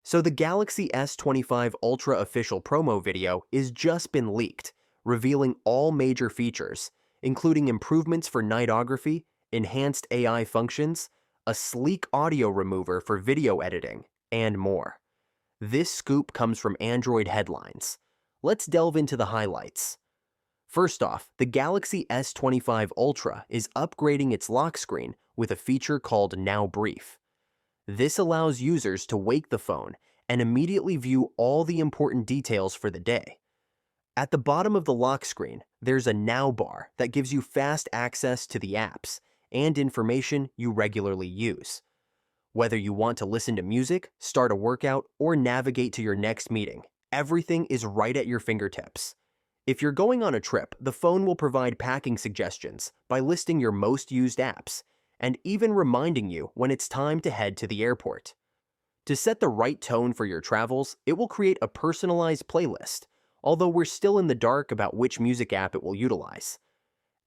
So the Galaxy S25 Ultra official promo video is just been leaked, revealing all major features, including improvements for nightography, enhanced AI functions, a sleek audio remover for video editing, and more. This scoop comes from Android headlines. Let's delve into the highlights. First off, the Galaxy S25 Ultra is upgrading its lock screen with a feature called Now Brief. This allows users to wake the phone and immediately view all the important details for the day. At the bottom of the lock screen, there's a Now bar that gives you fast access to the apps and information you regularly use. Whether you want to listen to music, start a workout, or navigate to your next meeting, everything is right at your fingertips. If you're going on a trip, the phone will provide packing suggestions by listing your most used apps and even reminding you when it's time to head to the airport. To set the right tone for your travels, it will create a personalized playlist, although we're still in the dark about which music app it will utilize.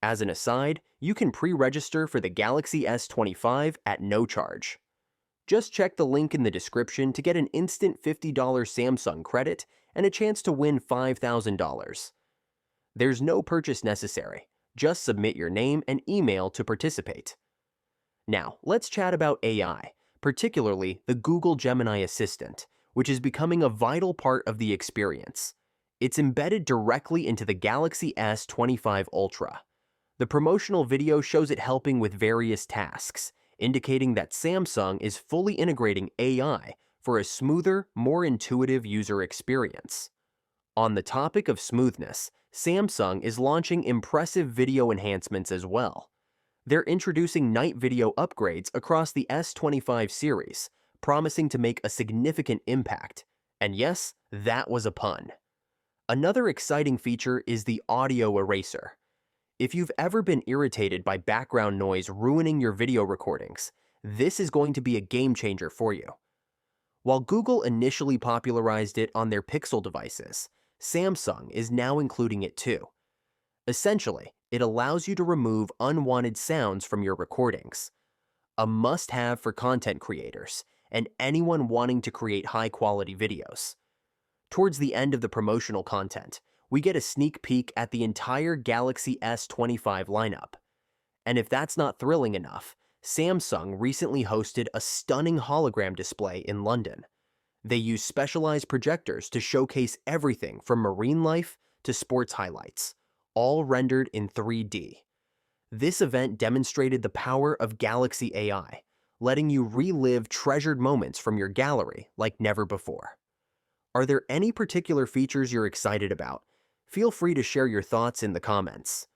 As an aside, you can pre-register for the Galaxy S25 at no charge. Just check the link in the description to get an instant $50 Samsung credit and a chance to win $5,000. There's no purchase necessary. Just submit your name and email to participate. Now, let's chat about AI, particularly the Google Gemini Assistant, which is becoming a vital part of the experience. It's embedded directly into the Galaxy S25 Ultra. The promotional video shows it helping with various tasks, indicating that Samsung is fully integrating AI for a smoother, more intuitive user experience. On the topic of smoothness, Samsung is launching impressive video enhancements as well. They're introducing night video upgrades across the S25 series, promising to make a significant impact. And yes, that was a pun. Another exciting feature is the audio eraser. If you've ever been irritated by background noise ruining your video recordings, this is going to be a game changer for you. While Google initially popularized it on their Pixel devices, Samsung is now including it too. Essentially, it allows you to remove unwanted sounds from your recordings. A must-have for content creators and anyone wanting to create high-quality videos. Towards the end of the promotional content, we get a sneak peek at the entire Galaxy S25 lineup. And if that's not thrilling enough, Samsung recently hosted a stunning hologram display in London. They use specialized projectors to showcase everything from marine life to sports highlights, all rendered in 3D. This event demonstrated the power of Galaxy AI, letting you relive treasured moments from your gallery like never before. Are there any particular features you're excited about? Feel free to share your thoughts in the comments.